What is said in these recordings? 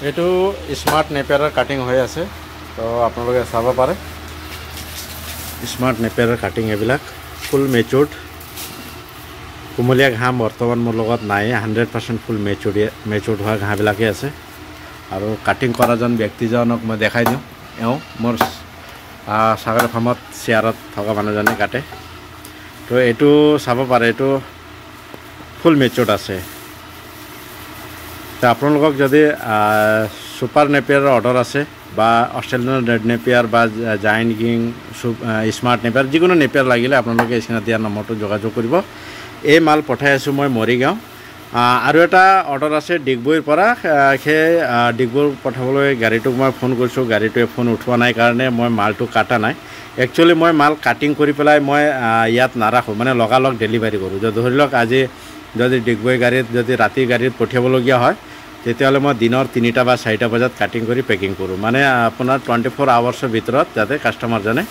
এইটো smart নেপিয়াৰৰ cutting হৈ আছে তো আপোনালোকে চাব পাৰে স্মাৰ্ট নেপিয়াৰৰ কাটিং এইবিলাক ফুল মেচুৰ্ড কুমলীয়া ঘাঁহ বৰ্তমান মোৰ লগত নাই 100% ফুল মেচুৰ্ড হোৱা ঘাঁহবিলাকেই আছে আৰু কাটিং কৰাজন ব্যক্তিজনক মই দেখাই দিওঁ এওঁ মোৰ ছাগলী ফাৰ্মত চেয়াৰত থকা মানুহজনে কাটে তো এইটো চাব পাৰে এইটো ফুল মেচুৰ্ড আছে তো আপোনালোকক যদি সুপাৰ নেপিয়াৰৰ অৰ্ডাৰ আছে বা অষ্ট্ৰেলিয়ান ৰেড নেপিয়াৰ বা জায়েণ্ট কিং স্মাৰ্ট নেপিয়াৰ যিকোনো নেপিয়াৰ লাগিলে আপোনালোকে স্ক্ৰীনত দিয়া নম্বৰটো যোগাযোগ কৰিব এই মাল পঠাই আছোঁ মই মৰিগাঁও আৰু এটা অৰ্ডাৰ আছে ডিগবৈৰ পৰা সেই ডিগবৈ পঠাবলৈ গাড়ীটোক মই ফোন কৰিছোঁ গাড়ীটোৱে ফোন উঠোৱা নাই কাৰণে মই মালটো কাটা নাই একচুৱেলি মই মাল কাটিং কৰি পেলাই মই ইয়াত নাৰাখোঁ মানে লগালগ ডেলিভাৰী কৰোঁ ধৰি লওক আজি যদি ডিগবৈ গাড়ীত যদি ৰাতি গাড়ীত পঠিয়াবলগীয়া হয় তেতিয়াহ'লে মই দিনৰ 3টা বা 4টা বজাত কাটিং কৰি পেকিং কৰোঁ মানে আপোনাৰ 24 আৱাৰ্ছৰ ভিতৰত যাতে কাষ্টমাৰজনে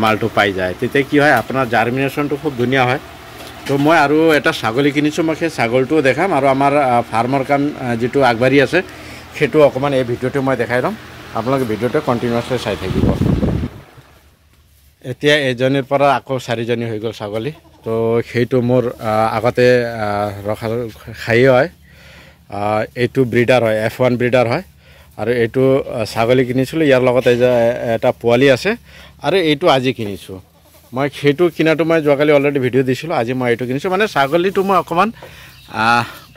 মালটো পাই যায় তেতিয়া কি হয় আপোনাৰ জাৰ্মিনেশ্যনটো খুব ধুনীয়া হয় তো মই আৰু এটা ছাগলী কিনিছোঁ মই সেই ছাগলটোও দেখাম আৰু আমাৰ ফাৰ্মৰ কাম যিটো আগবাঢ়ি আছে সেইটো অকণমান এই ভিডিঅ'টো মই দেখাই ল'ম আপোনালোকে ভিডিঅ'টো কণ্টিনিউৱাছলি চাই থাকিব এতিয়া এজনীৰ পৰা আকৌ 4জনী হৈ গ'ল ছাগলী তো সেইটো মোৰ আগতে ৰখা খাই হয় এইটো ব্ৰিডাৰ হয় F1 ব্ৰিডাৰ হয় আৰু এইটো ছাগলী কিনিছিলোঁ ইয়াৰ লগত এটা পোৱালি আছে আৰু এইটো আজি কিনিছোঁ মই সেইটো কিনাটো মই যোৱাকালি অলৰেডি ভিডিঅ' দিছিলোঁ আজি মই এইটো কিনিছোঁ মানে ছাগলীটো মই অকণমান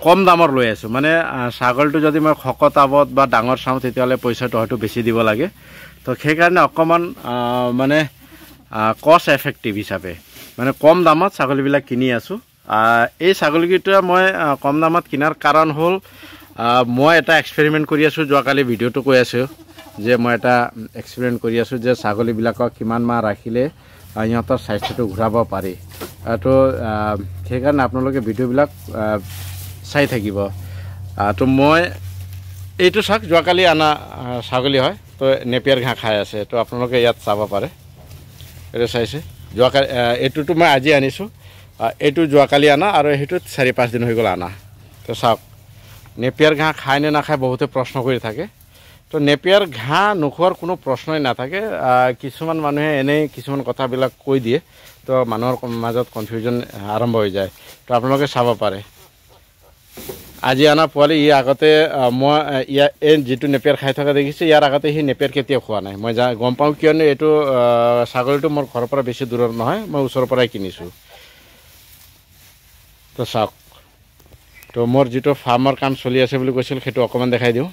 কম দামৰ লৈ আছোঁ মানে ছাগলীটো যদি মই শকত আৱত বা ডাঙৰ চাওঁ তেতিয়াহ'লে পইচাটো হয়তো বেছি দিব লাগে তো সেইকাৰণে অকণমান মানে কষ্ট এফেক্টিভ হিচাপে মানে কম দামত ছাগলীবিলাক কিনি আছোঁ এই ছাগলীকেইটা মই কম দামত কিনাৰ কাৰণ হ'ল মই এটা এক্সপেৰিমেণ্ট কৰি আছোঁ যোৱাকালি ভিডিঅ'টো কৈ আছোঁ যে মই এটা এক্সপেৰিমেণ্ট কৰি আছোঁ যে ছাগলীবিলাকক কিমান মাহ ৰাখিলে সিহঁতৰ স্বাস্থ্যটো ঘূৰাব পাৰি তো সেইকাৰণে আপোনালোকে ভিডিঅ'বিলাক চাই থাকিব তো মই এইটো চাওক যোৱাকালি অনা ছাগলী হয় তো নেপিয়াৰ ঘাঁহ খাই আছে তো আপোনালোকে ইয়াত চাব পাৰে এইটো চাইছে যোৱাকালি এইটোতো মই আজি আনিছোঁ এইটো যোৱাকালি অনা আৰু সেইটোত 4-5 দিন হৈ গ'ল অনা তো চাওক নেপিয়াৰ ঘাঁহ খায় নে নাখায় বহুতে প্ৰশ্ন কৰি থাকে তো নেপিয়াৰ ঘাঁহ নোখোৱাৰ কোনো প্ৰশ্নই নাথাকে কিছুমান মানুহে এনেই কিছুমান কথাবিলাক কৈ দিয়ে তো মানুহৰ মাজত কনফিউজন আৰম্ভ হৈ যায় তো আপোনালোকে চাব পাৰে আজি অনা পোৱালি ই আগতে মই এই যিটো নেপিয়াৰ খাই থকা দেখিছোঁ ইয়াৰ আগতে সি নেপিয়াৰ কেতিয়াও খোৱা নাই মই গম পাওঁ কিয়নো এইটো ছাগলীটো মোৰ ঘৰৰ পৰা বেছি দূৰত নহয় মই ওচৰৰ পৰাই কিনিছোঁ তো চাওক তো মোৰ যিটো ফাৰ্মৰ কাম চলি আছে বুলি কৈছিল সেইটো অকণমান দেখাই দিওঁ